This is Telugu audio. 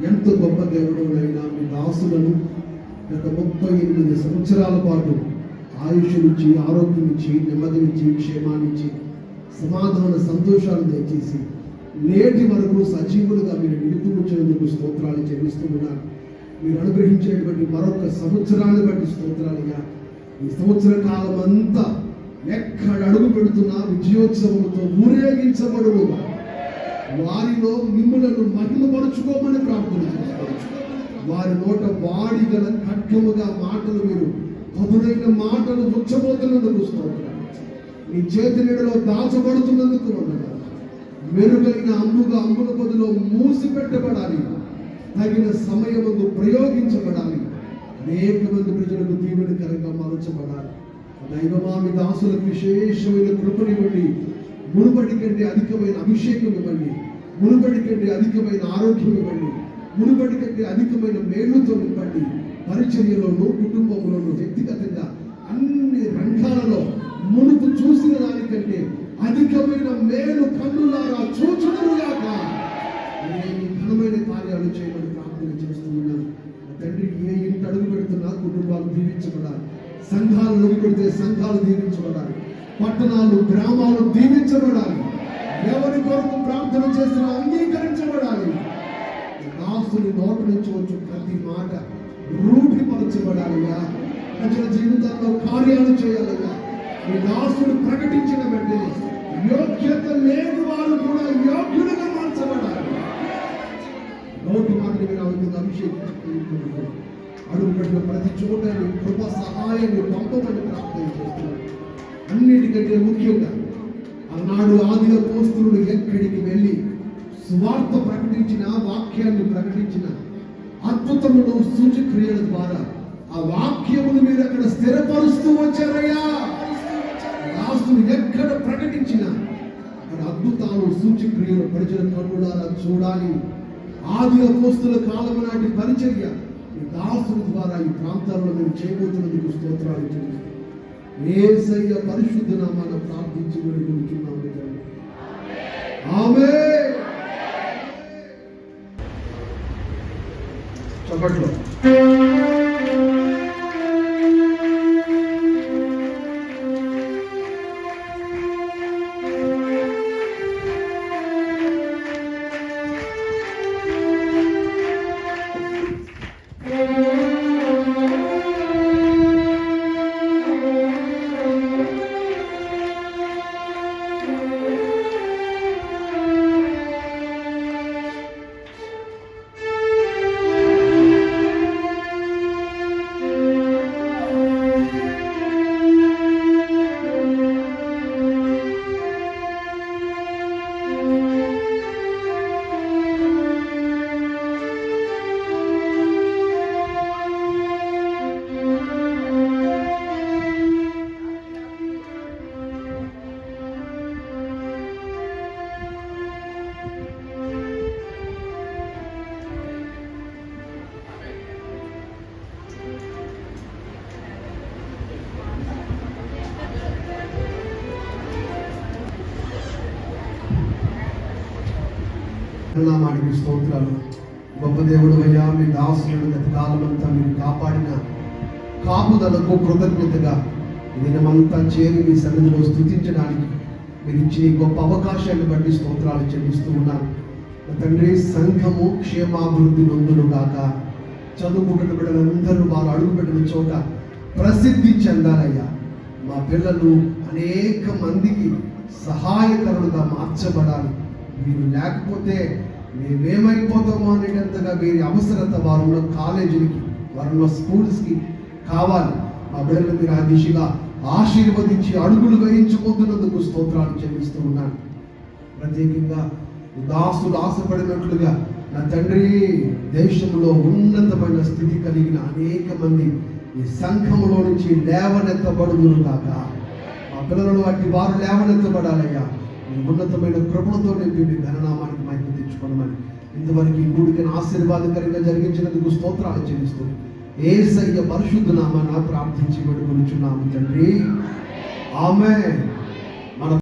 ఎంత గొప్ప దేవుడైనా మీ దాసులను గత 38 సంవత్సరాల పాటు ఆయుష్నిచ్చి, ఆరోగ్యమిచ్చి, నెమ్మదినిచ్చి, క్షేమాన్నిచ్చి, సమాధాన సంతోషాలు దయచేసి నేటి వరకు సజీవులుగా మీరు నిలుపుకొచ్చినందుకు స్తోత్రాలు చెల్లిస్తున్నాను. మీరు అనుగ్రహించినటువంటి మరొక సంవత్సరాన్ని బట్టి స్తోత్రాలయ్యా. ఈ సంవత్సర కాలం అంతా ఎక్కడ అడుగు పెడుతున్నా విజయోత్సవంతో ఊరేగించబడుగా వారిలో మిమ్ములను మహిమపరుచుకోమని ప్రార్థన చేస్తారు. వారి నోట వాడి గల ఖడ్గముగా మాటలు మీరు పదునైన మాటలు ఉచ్చబోతున్నందుకు స్తోత్రాలు. మీ చేతి నీడలో దాచబడుతున్నందుకు వందనాలు. మెరుగైన అమ్ముగా అమ్ముల పొదిలో మూసి పెట్టబడాలి, తగిన సమయమందు ప్రయోగించబడాలి, అనేక మంది ప్రజలకు దీవెనకరంగా మలచబడాలి. దైవమా మీ దాసులకు విశేషమైన కృపనివ్వండి. మునుపటి కంటే అధికమైన అభిషేకం ఇవ్వండి. మునుపటి కంటే అధికమైన ఆరోగ్యం ఇవ్వండి. మునుపటి కంటే అధికమైన మేలుతో నింపండి. పరిచర్యలోనూ, కుటుంబంలోనూ, వ్యక్తిగతంగా అన్ని రంగాలలో మునుపు చూసిన దానికంటే అధికమైన మేలు కన్నులారా చూచుదురుగాక. నేను ఘనమైన కార్యాలు చేయమని ప్రార్థన చేస్తున్నాను. తండ్రి, ఏ ఇంటి అడుగు పెడుతున్నా కుటుంబాలు దీవించబడాలి. సంఘాలు అడుగు పెడితే సంఘాలు దీవించబడాలి. పట్టణాలు, గ్రామాలు దీవించబడాలి. ఎవరి కొరకు ప్రార్థన చేసినా అంగీకరించబడాలి. దాసుని నోటి నుంచి వచ్చి ప్రతి మాట రూఢిపరచబడాలిగా. ప్రజల జీవితాల్లో కార్యాలు చేయాలిగా. ఈ దాసుడు ప్రకటించిన వెంటనే యోగ్యత లేని వారు కూడా యోగ్యులుగా మార్చబడాలి. నోటి మాటలు మీరు అభిషేకించుకుంటూ అడుగు పెట్టిన ప్రతి చోట కృప సహాయాన్ని పంపమని ప్రార్థన చేస్తున్నారు. అన్నిటికంటే ముఖ్యంగా ఆనాడు ఆది అపోస్తలుడు ఎక్కడికి వెళ్ళి సువార్త ప్రకటించిన, వాక్యాన్ని ప్రకటించిన, అద్భుతములు సూచక్రియల ద్వారా ఆ వాక్యమును మీరు అక్కడ స్థిరపరుస్తూ వచ్చారయ్యా. దాసులు ఎక్కడ ప్రకటించిన అక్కడ అద్భుతాలు, సూచక్రియలు ప్రజల కన్నులారా చూడాలి. ఆది అపోస్తలుల కాలం నాటి పరిచర్య ఈ దాసుల ద్వారా ఈ ప్రాంతాల్లో మేము చేయబోతున్నందుకు స్తోత్రాలు చెల్లిస్తున్నాం. యేసయ్య పరిశుద్ధ నామమున ప్రార్థించి వేడుకుంటున్నాము తండ్రి. ఆమేన్. చప్పట్లు. నామానికి స్తోత్రాలు. గొప్ప దేవుడు అయ్యా, మీ దాసులను గత కాలమంతా మీరు కాపాడిన కాపుదలకు కృతజ్ఞతగా దినమంతా చేరి మీ సన్నిధిలో స్తుతించడానికి మీరు ఇచ్చిన గొప్ప అవకాశాన్ని బట్టి స్తోత్రాలు చెల్లిస్తూ ఉన్నాను. తండ్రి, సంఘము క్షేమాభివృద్ధి నొందును గాక. చదువుకుంటున్న బిడ్డలందరూ వారు అడుగుపెట్టిన చోట ప్రసిద్ధి చెందాలయ్యా. మా పిల్లలు అనేక మందికి సహాయకరులుగా మార్చబడాలి. మీరు లేకపోతే మేమేమైపోతామో అనేటంతగా వీరి అవసరత వారున్న కాలేజీలకి, వారున్న స్కూల్స్కి కావాలి. మా బిడ్డలు మీరు ఆ దిశగా ఆశీర్వదించి అడుగులు వేయించుకుంటున్నందుకు స్తోత్రాలు చెల్లిస్తూ ఉన్నాను. ప్రత్యేకంగా దాసులు ఆశపడినట్లుగా నా తండ్రి, దేశంలో ఉన్నతమైన స్థితి కలిగిన అనేక మంది ఈ సంఘములో నుంచి లేవనెత్తబడుదురు కాక. మా పిల్లలను వాటి వారు లేవనెత్తబడాలయ్యా. ఉన్నతమైన కృపలతో నింపి మీ ఘననామానికి మహిమ తెచ్చుకోనమని ఇంతవరకు ఈ కూడికను ఆశీర్వాదకరంగా జరిగించినందుకు స్తోత్రాలు చెల్లిస్తూ యేసయ్య పరిశుద్ధ నామాన ప్రార్థించి వేడుకొనుచున్నాము తండ్రి. ఆమేన్.